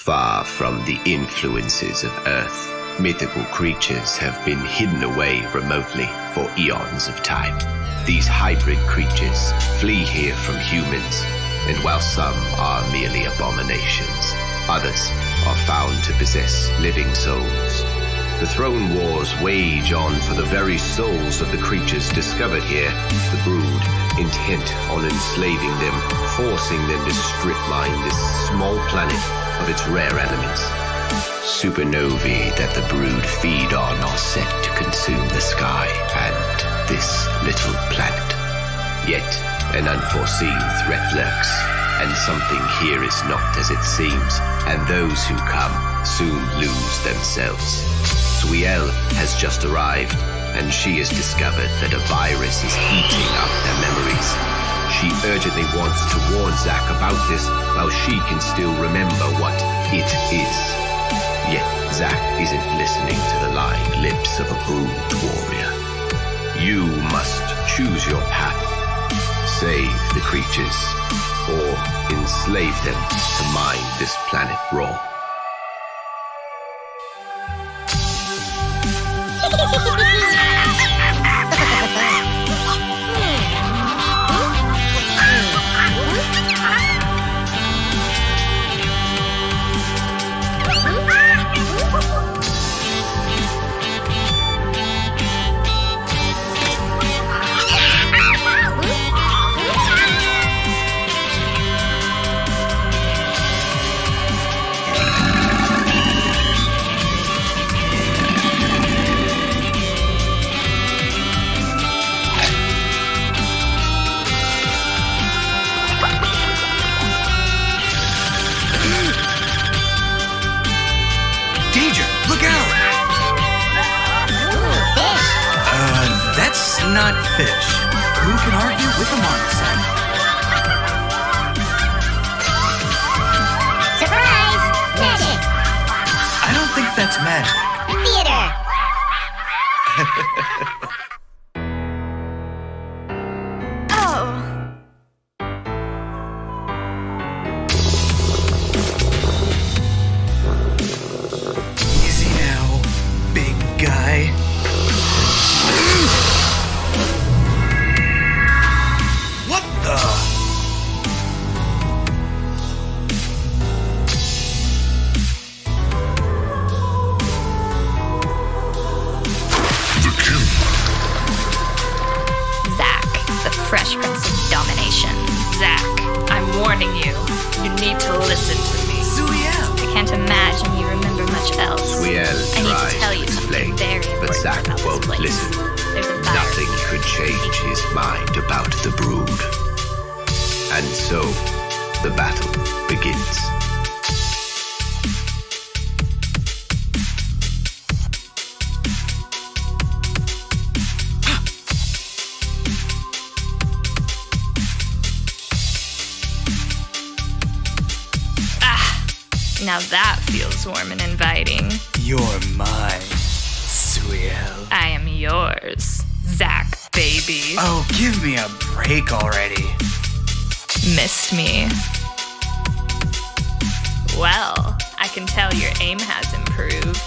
Far from the influences of Earth, mythical creatures have been hidden away remotely for eons of time. These hybrid creatures flee here from humans, and while some are merely abominations, others are found to possess living souls. The throne wars wage on for the very souls of the creatures discovered here, the brood, intent on enslaving them, forcing them to strip mine this small planet of its rare elements. Supernovae that the brood feed on are set to consume the sky and this little planet. Yet an unforeseen threat lurks, and something here is not as it seems, and those who come soon lose themselves. Suiel has just arrived, and she has discovered that a virus is eating up their memories. She urgently wants to warn Zack about this while she can still remember what it is. Yet Zack isn't listening to the lying lips of a brood warrior. You must choose your path. Save the creatures, or enslave them to mine this planet raw. Not fish. Who can argue with a mindset? Surprise! Magic! I don't think that's magic. Theater! Easy now, big guy. Fresh Prince of Domination. Zack, I'm warning you. You need to listen to me. Suiel! I can't imagine you remember much else. Suiel I need to tell you something very important but Zack about won't this place. listen. There's a virus. Nothing could change his mind about the brood. And so, the battle begins. Now that feels warm and inviting. You're mine, Suiel. I am yours, Zack, baby. Oh, give me a break already. Missed me. Well, I can tell your aim has improved.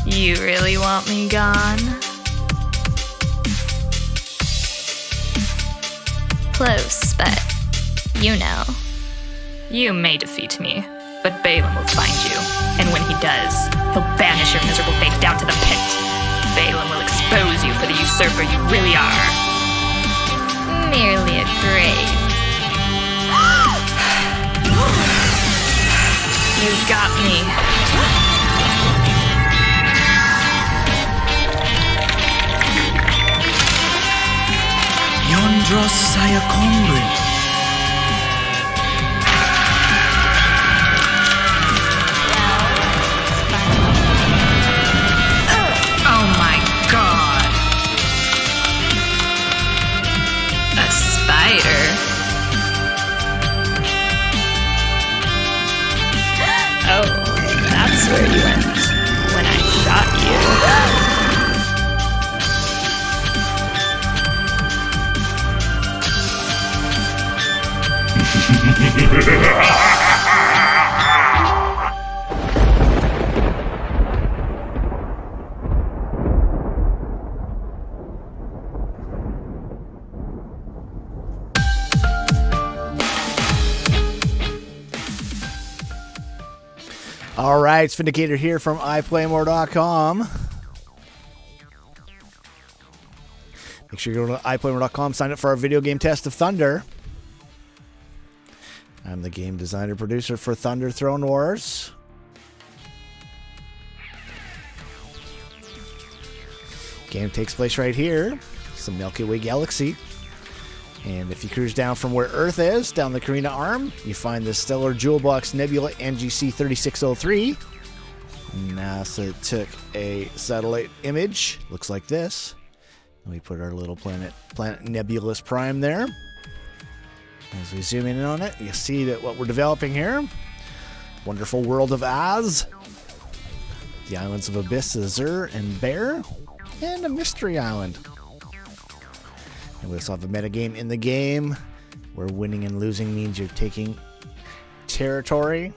You really want me gone? Close, but you know. You may defeat me, but Balaam will find you, and when he does, he'll banish your miserable fate down to the pit. Balaam will expose you for the usurper you really are. Merely a grave. You got me. Yondros Sayakombrin. Oh, that's where you went when I shot you. All right, it's VindaCator here from iPlayMore.com. Make sure you go to iPlayMore.com, sign up for our video game test of Thunder. I'm the game designer producer for Thunder Throne Wars. Game takes place right here. It's the Milky Way galaxy. And if you cruise down from where Earth is, down the Carina Arm, you find the stellar jewel box nebula NGC 3603. NASA took a satellite image. Looks like this. And we put our little planet Nebulous Prime there. As we zoom in on it, you see that what we're developing here. Wonderful world of Oz. The islands of Abyss, Azur, and Bear. And a mystery island. And we also have a metagame in the game where winning and losing means you're taking territory.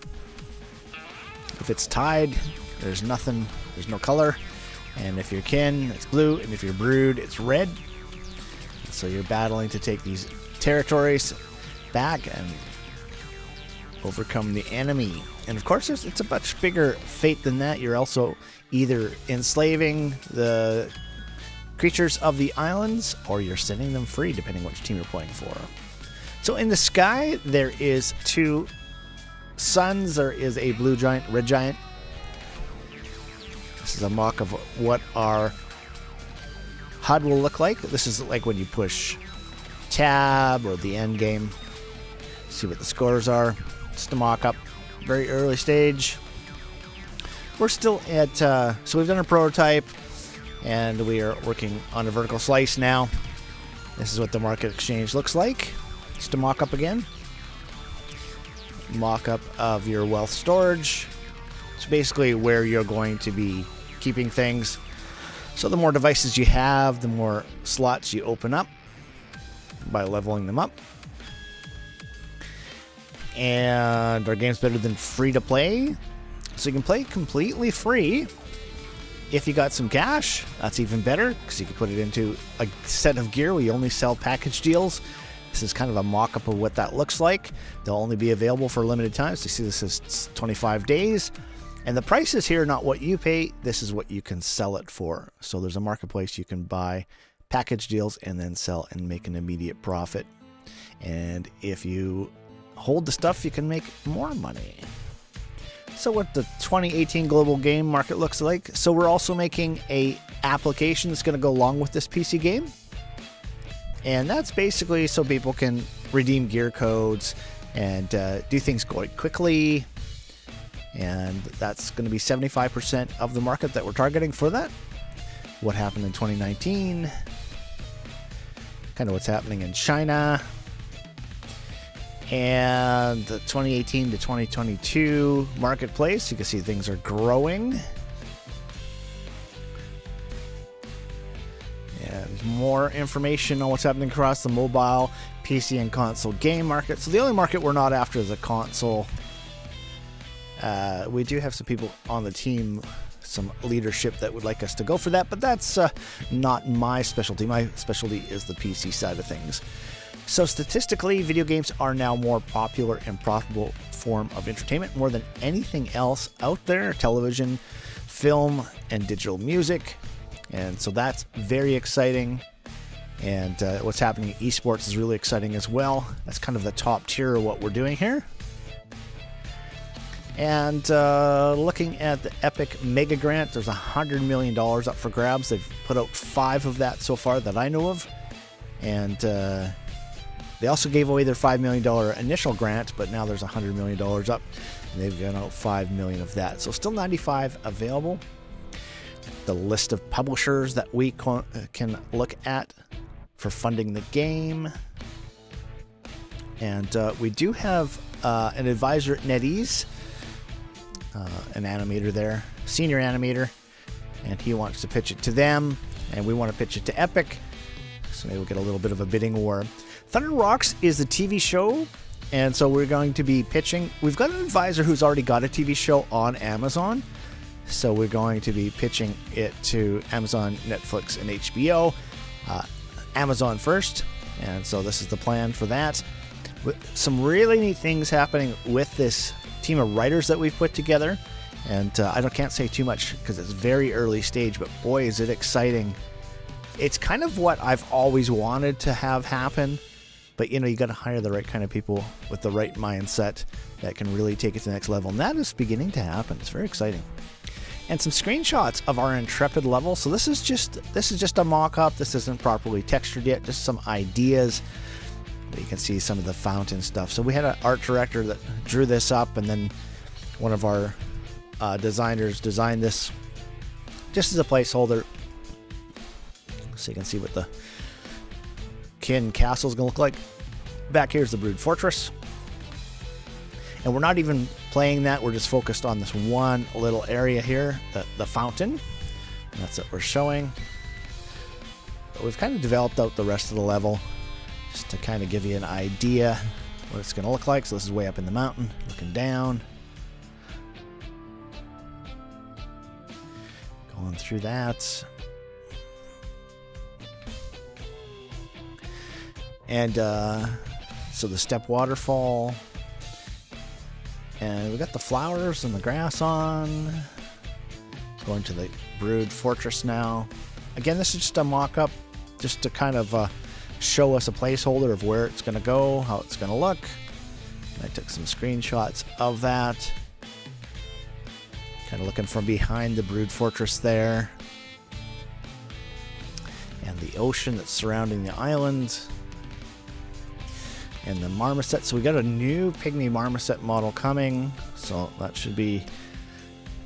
If it's tied, there's nothing, there's no color. And if you're kin, it's blue. And if you're brood, it's red. So you're battling to take these territories back and overcome the enemy. And of course, it's a much bigger fate than that. You're also either enslaving the creatures of the islands, or you're setting them free, depending which team you're playing for. So in the sky, there is two suns. There is a blue giant, red giant. This is a mock of what our HUD will look like. This is like when you push tab or the end game. See what the scores are. Just a mock-up. Very early stage. We're still at... so we've done a prototype, and we are working on a vertical slice now. This is what the market exchange looks like. Just a mock-up again. Mock-up of your wealth storage. It's basically where you're going to be keeping things. So the more devices you have, the more slots you open up by leveling them up. And our game's better than free to play. So you can play completely free. If you got some cash, that's even better, because you can put it into a set of gear. We only sell package deals. This is kind of a mock-up of what that looks like. They'll only be available for limited time. So you see this is 25 days. And the price is here, not what you pay. This is what you can sell it for. So there's a marketplace you can buy package deals and then sell and make an immediate profit. And if you hold the stuff, you can make more money. So what the 2018 global game market looks like. So we're also making a application that's going to go along with this PC game. And that's basically so people can redeem gear codes and do things quite quickly. And that's going to be 75% of the market that we're targeting for that. What happened in 2019. Kind of what's happening in China. And the 2018 to 2022 marketplace, you can see things are growing. And more information on what's happening across the mobile, PC, and console game market. So the only market we're not after is the console. We do have some people on the team, some leadership that would like us to go for that, but that's not my specialty. My specialty is the PC side of things. So statistically, video games are now more popular and profitable form of entertainment more than anything else out there. Television, film, and digital music. And so that's very exciting. And what's happening in esports is really exciting as well. That's kind of the top tier of what we're doing here. And looking at the Epic Mega Grant, there's $100 million up for grabs. They've put out 5 of that so far that I know of. And they also gave away their $5 million initial grant, but now there's $100 million up. And they've given out $5 million of that. So still 95 available. The list of publishers that we can look at for funding the game. And we do have an advisor at NetEase, an animator there, senior animator, and he wants to pitch it to them, and we want to pitch it to Epic. So maybe we'll get a little bit of a bidding war. Thunder Rocks is a TV show, and so we're going to be pitching. We've got an advisor who's already got a TV show on Amazon, so we're going to be pitching it to Amazon, Netflix, and HBO. Amazon first, and so this is the plan for that. With some really neat things happening with this team of writers that we've put together, And can't say too much because it's very early stage, but boy, is it exciting. It's kind of what I've always wanted to have happen, but you got to hire the right kind of people with the right mindset that can really take it to the next level. And that is beginning to happen. It's very exciting. And some screenshots of our Intrepid level. So this is just a mock-up. This isn't properly textured yet, just some ideas. But you can see some of the fountain stuff. So we had an art director that drew this up, and then one of our designers designed this just as a placeholder. So you can see what the Kin Castle is going to look like. Back here is the Brood Fortress. And we're not even playing that. We're just focused on this one little area here, the fountain. And that's what we're showing. But we've kind of developed out the rest of the level just to kind of give you an idea what it's going to look like. So this is way up in the mountain, looking down. Going through that. And so the step waterfall. And we got the flowers and the grass on. Going to the Brood Fortress now. Again, this is just a mock-up, just to kind of show us a placeholder of where it's going to go, how it's going to look. And I took some screenshots of that. Kind of looking from behind the Brood Fortress there. And the ocean that's surrounding the island. And the marmoset. So we got a new pygmy marmoset model coming. So that should be...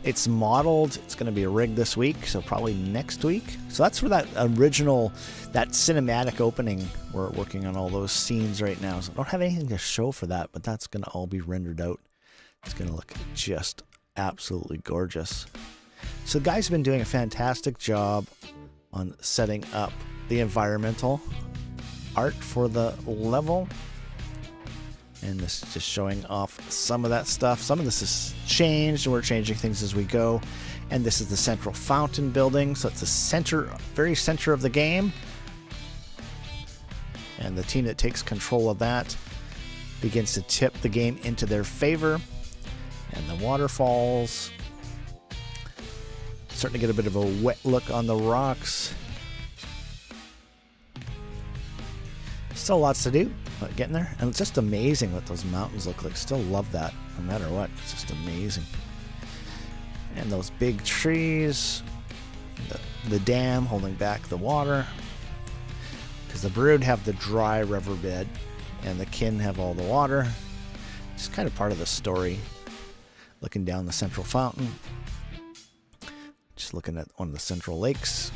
It's modeled. It's going to be rigged this week. So probably next week. So that's for that original, that cinematic opening. We're working on all those scenes right now. So I don't have anything to show for that. But that's going to all be rendered out. It's going to look just absolutely gorgeous. So the guy's been doing a fantastic job on setting up the environmental art for the level. And this is just showing off some of that stuff. Some of this is changed, and we're changing things as we go. And this is the central fountain building. So it's the center, very center of the game. And the team that takes control of that begins to tip the game into their favor. And the waterfalls. Starting to get a bit of a wet look on the rocks. Still lots to do, but getting there. And it's just amazing what those mountains look like. Still love that, no matter what. It's just amazing. And those big trees. The dam holding back the water. Because the Brood have the dry riverbed, and the Kin have all the water. It's kind of part of the story. Looking down the central fountain. Just looking at one of the central lakes.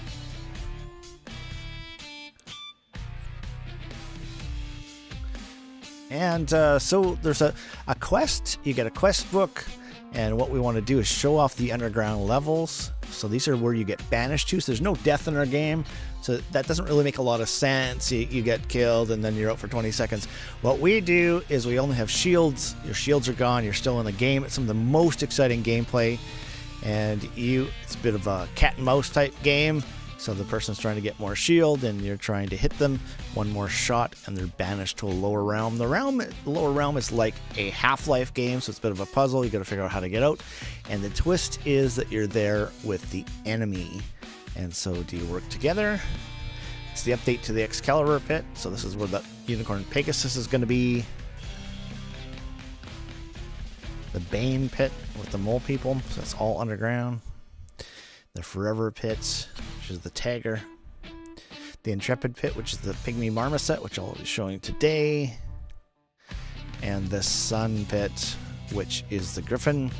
And so there's a quest. You get a quest book, and what we want to do is show off the underground levels. So these are where you get banished to. So there's no death in our game, so that doesn't really make a lot of sense. You get killed and then you're out for 20 seconds. What we do is we only have shields. Your shields are gone. You're still in the game. It's some of the most exciting gameplay, and it's a bit of a cat and mouse type game. So the person's trying to get more shield, and you're trying to hit them. One more shot, and they're banished to a lower realm. The lower realm is like a Half-Life game, so it's a bit of a puzzle. You got to figure out how to get out. And the twist is that you're there with the enemy. And so do you work together? It's the update to the Excalibur pit. So this is where the Unicorn Pegasus is going to be. The Bane pit with the mole people. So that's all underground. The Forever pit, which is the Tagger. The Intrepid pit, which is the Pygmy Marmoset, which I'll be showing today. And the Sun pit, which is the Griffin.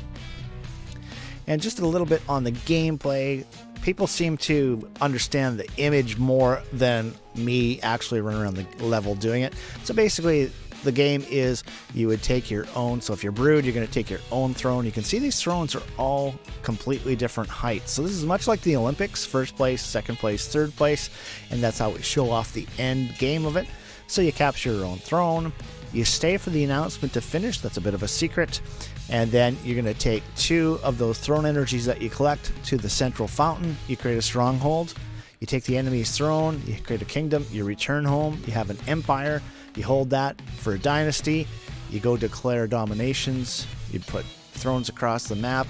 And just a little bit on the gameplay. People seem to understand the image more than me actually running around the level doing it. So basically, the game is you would take your own. So if you're Brood, you're going to take your own throne. You can see these thrones are all completely different heights. So this is much like the Olympics: first place, second place, third place, and that's how we show off the end game of it. So you capture your own throne. You stay for the announcement to finish. That's a bit of a secret. And then you're going to take 2 of those throne energies that you collect to the central fountain. You create a stronghold. You take the enemy's throne. You create a kingdom. You return home. You have an empire. You hold that for a dynasty. You go declare dominations. You put thrones across the map.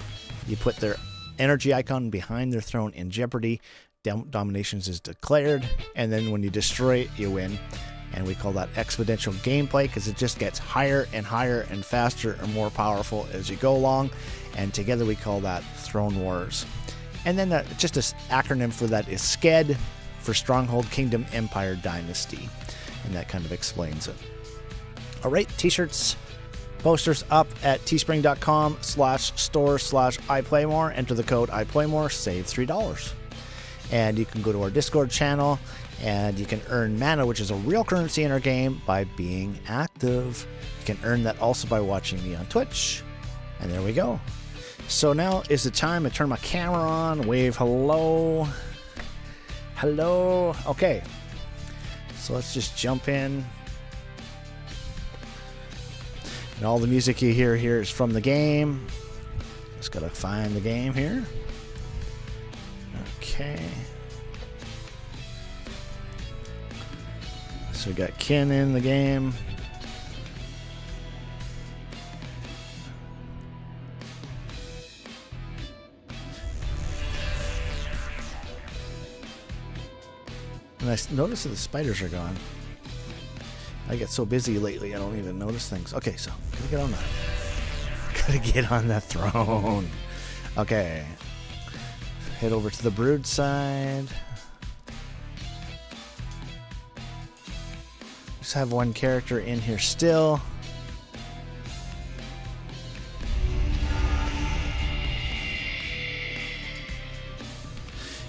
You put their energy icon behind their throne in jeopardy. Dominations is declared, and then when you destroy it, you win. And we call that exponential gameplay because it just gets higher and higher and faster and more powerful as you go along. And together we call that Throne Wars. And then just an acronym for that is SKED, for Stronghold, Kingdom, Empire, Dynasty. And that kind of explains it. All right, t-shirts, posters up at teespring.com/store/iPlayMore. Enter the code iPlayMore, save $3. And you can go to our Discord channel, and you can earn mana, which is a real currency in our game, by being active. You can earn that also by watching me on Twitch. And there we go. So now is the time to turn my camera on, wave hello. Hello. Okay. So let's just jump in. And all the music you hear here is from the game. Just gotta find the game here. Okay. So we got Kin in the game. And I notice that the spiders are gone. I get so busy lately, I don't even notice things. Okay, so gotta get on that. Gotta get on that throne. Okay. Head over to the brood side. Just have one character in here still.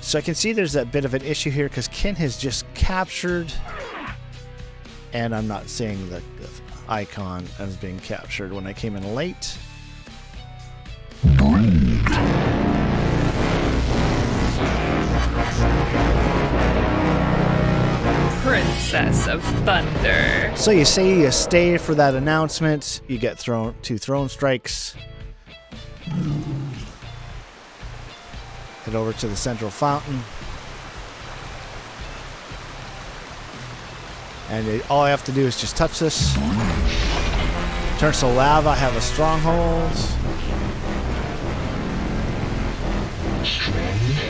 So I can see there's a bit of an issue here because Kin has just captured, and I'm not seeing the icon as being captured when I came in late. Princess of Thunder. So you say you stay for that announcement, you get 2 throne strikes. Head over to the central fountain. And all I have to do is just touch this. Turns to lava, have a stronghold.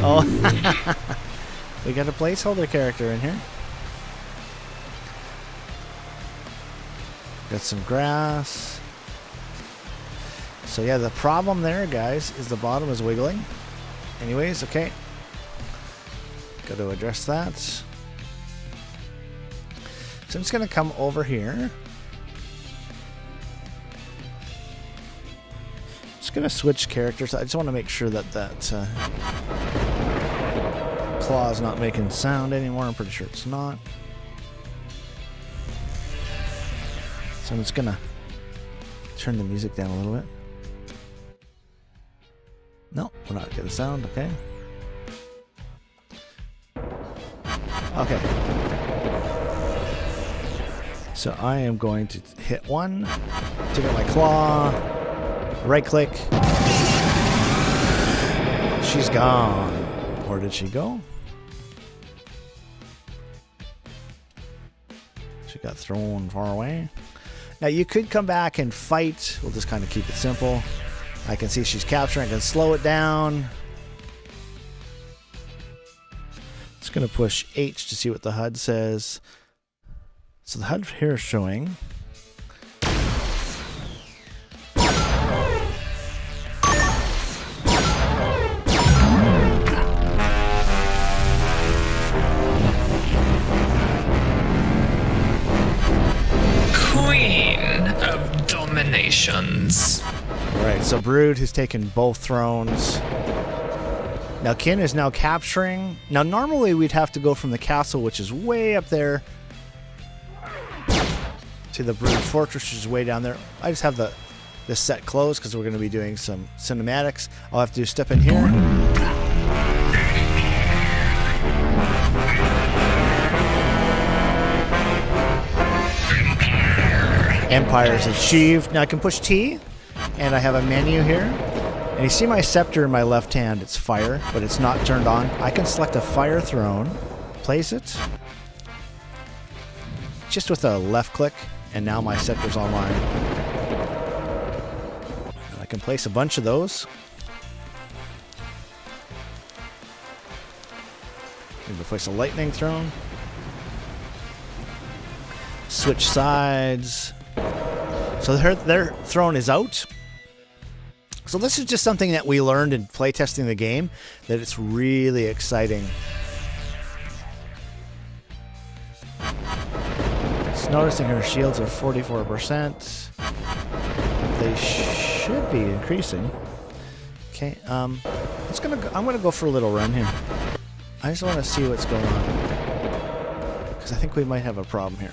Oh, we got a placeholder character in here. Got some grass. So yeah, the problem there, guys, is the bottom is wiggling. Anyways, okay. Got to address that. So I'm just going to come over here. Just going to switch characters. I just want to make sure that claw is not making sound anymore. I'm pretty sure it's not. So I'm just going to turn the music down a little bit. No, we're not getting sound, okay. Okay. So I am going to hit 1 to get my claw, right click. She's gone. Where did she go? She got thrown far away. Now you could come back and fight. We'll just kind of keep it simple. I can see she's capturing. I can slow it down. Just going to push H to see what the HUD says. So the HUD here is showing. Queen of Dominations. Right, so Brood has taken both thrones. Now Kin is now capturing. Now normally we'd have to go from the castle, which is way up there, to the Brood Fortress, which is way down there. I just have this set closed because we're going to be doing some cinematics. All I have to do is step in here. Empire is achieved. Now I can push T, and I have a menu here. And you see my scepter in my left hand. It's fire, but it's not turned on. I can select a fire throne, place it, just with a left click, and now my scepter's online. And I can place a bunch of those. place a lightning throne. Switch sides. So their throne is out. So this is just something that we learned in playtesting the game, that it's really exciting. Just noticing her shields are 44%. They should be increasing. Okay, I'm gonna go for a little run here. I just want to see what's going on, because I think we might have a problem here.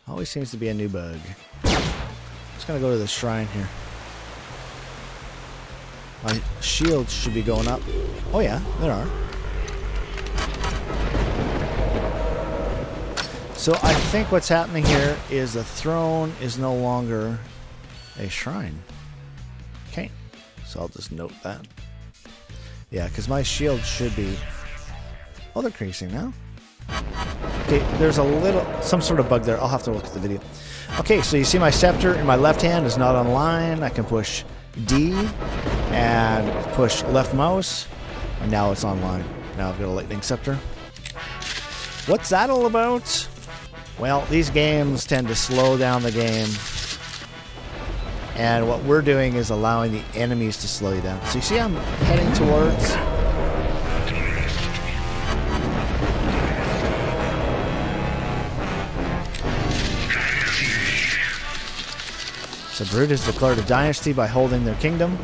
Always seems to be a new bug. Just gonna go to the shrine here. My shields should be going up. Oh yeah, there are. So I think what's happening here is the throne is no longer a shrine. Okay, so I'll just note that. Yeah, because my shield should be... Oh, they're increasing now. Okay, there's some sort of bug there. I'll have to look at the video. Okay, so you see my scepter in my left hand is not online. I can push D and push left mouse, and now it's online. Now I've got a lightning scepter. What's that all about? Well, these games tend to slow down the game, and what we're doing is allowing the enemies to slow you down. So you see I'm heading towards... So Brute has declared a dynasty by holding their kingdom.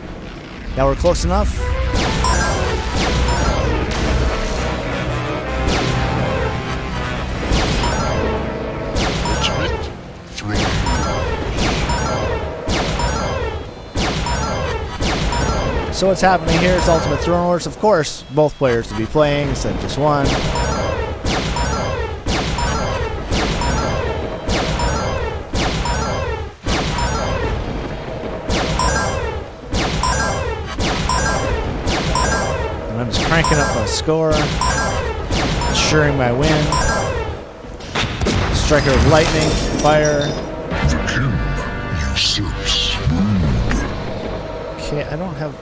Now we're close enough. So what's happening here is Ultimate Throne Wars. Of course, both players to be playing instead of just one. And I'm just cranking up my score, ensuring my win. Striker with lightning, fire. The king usurps mood. Okay, I don't have...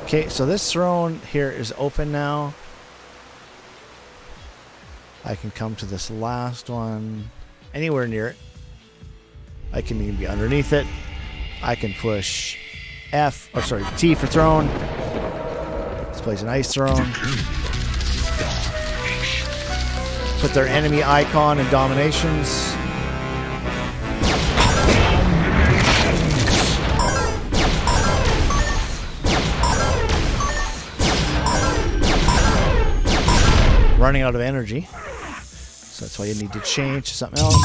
Okay, so this throne here is open now. I can come to this last one anywhere near it. I can even be underneath it. I can push T for throne. This plays an ice throne. Put their enemy icon in dominations. Running out of energy, so that's why you need to change to something else.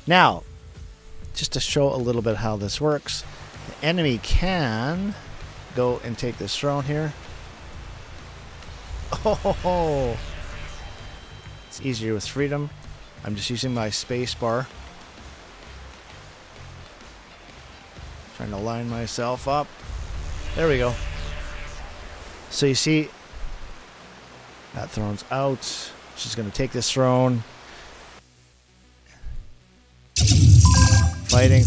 Now, just to show a little bit how this works, the enemy can go and take this throne here. Oh, it's easier with freedom. I'm just using my space bar, trying to line myself up. There we go. So you see, that throne's out. She's going to take this throne. Fighting.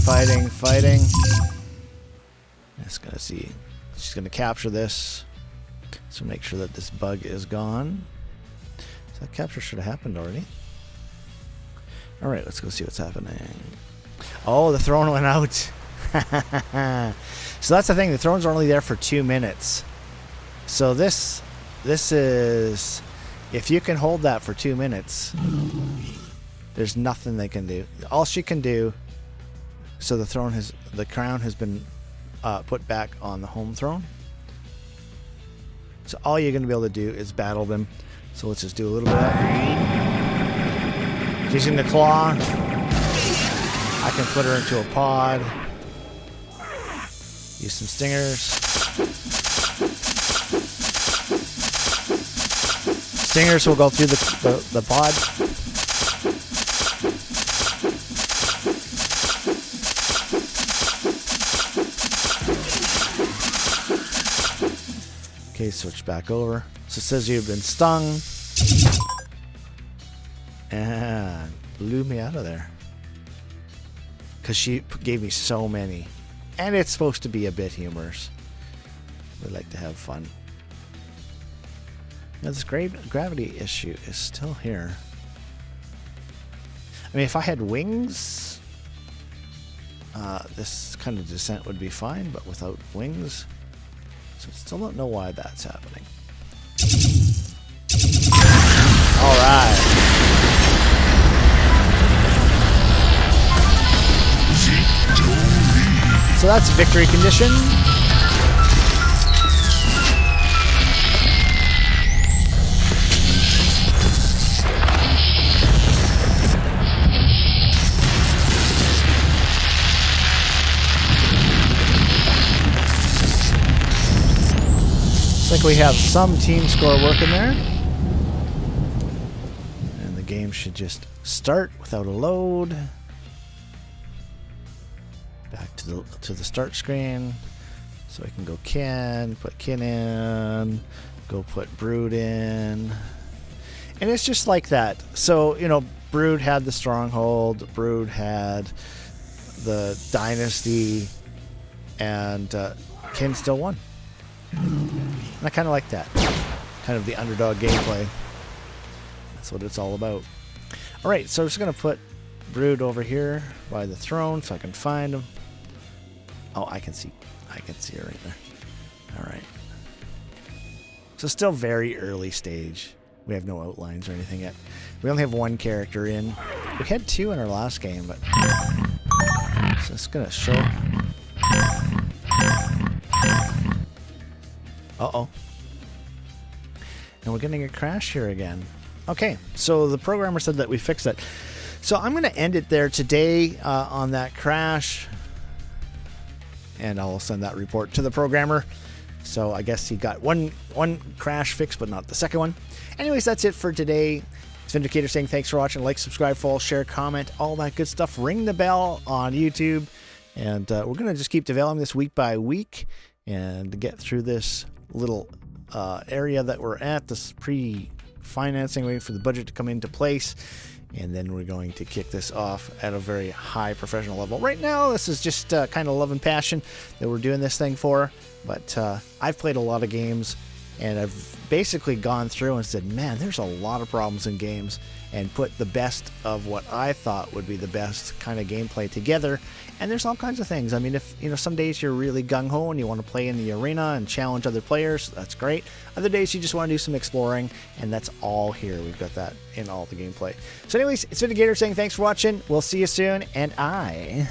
Just going to see. She's going to capture this. So make sure that this bug is gone. So that capture should have happened already. Alright, let's go see what's happening. Oh, the throne went out. So that's the thing. The thrones are only there for 2 minutes. So this is, if you can hold that for 2 minutes, there's nothing they can do. All she can do, so the crown has been put back on the home throne. So all you're going to be able to do is battle them. So let's just do a little bit of that. Using the claw, I can put her into a pod. Use some stingers. Stingers will go through the pod. Okay, switch back over. So it says you've been stung. And blew me out of there. Because she gave me so many. And it's supposed to be a bit humorous. We like to have fun. Now, this gravity issue is still here. I mean, if I had wings, this kind of descent would be fine, but without wings, so I still don't know why that's happening. All right. So that's victory condition. Looks like we have some team score working there. And the game should just start without a load. Back to the start screen. So I can go put Kin in, go put Brood in. And it's just like that. So, you know, Brood had the Stronghold, Brood had the Dynasty, and Kin still won. And I kind of like that. Kind of the underdog gameplay. That's what it's all about. Alright, so I'm just going to put Brood over here by the throne so I can find him. Oh, I can see her right there. Alright. So still very early stage. We have no outlines or anything yet. We only have one character in. We had two in our last game, but... So it's going to show... Uh-oh. And we're getting a crash here again. Okay, so the programmer said that we fixed it. So I'm going to end it there today on that crash. And I'll send that report to the programmer. So I guess he got one crash fixed, but not the second one. Anyways, that's it for today. It's VindaCator saying thanks for watching. Like, subscribe, follow, share, comment, all that good stuff. Ring the bell on YouTube. And we're going to just keep developing this week by week and get through this little area that we're at, this pre-financing, waiting for the budget to come into place. And then we're going to kick this off at a very high professional level. Right now, this is just kind of love and passion that we're doing this thing for. But I've played a lot of games, and I've basically gone through and said, man, there's a lot of problems in games, and put the best of what I thought would be the best kind of gameplay together. And there's all kinds of things. I mean, if some days you're really gung-ho and you want to play in the arena and challenge other players, that's great. Other days you just want to do some exploring, and that's all here. We've got that in all the gameplay. So anyways, it's VindaCator saying thanks for watching. We'll see you soon, and I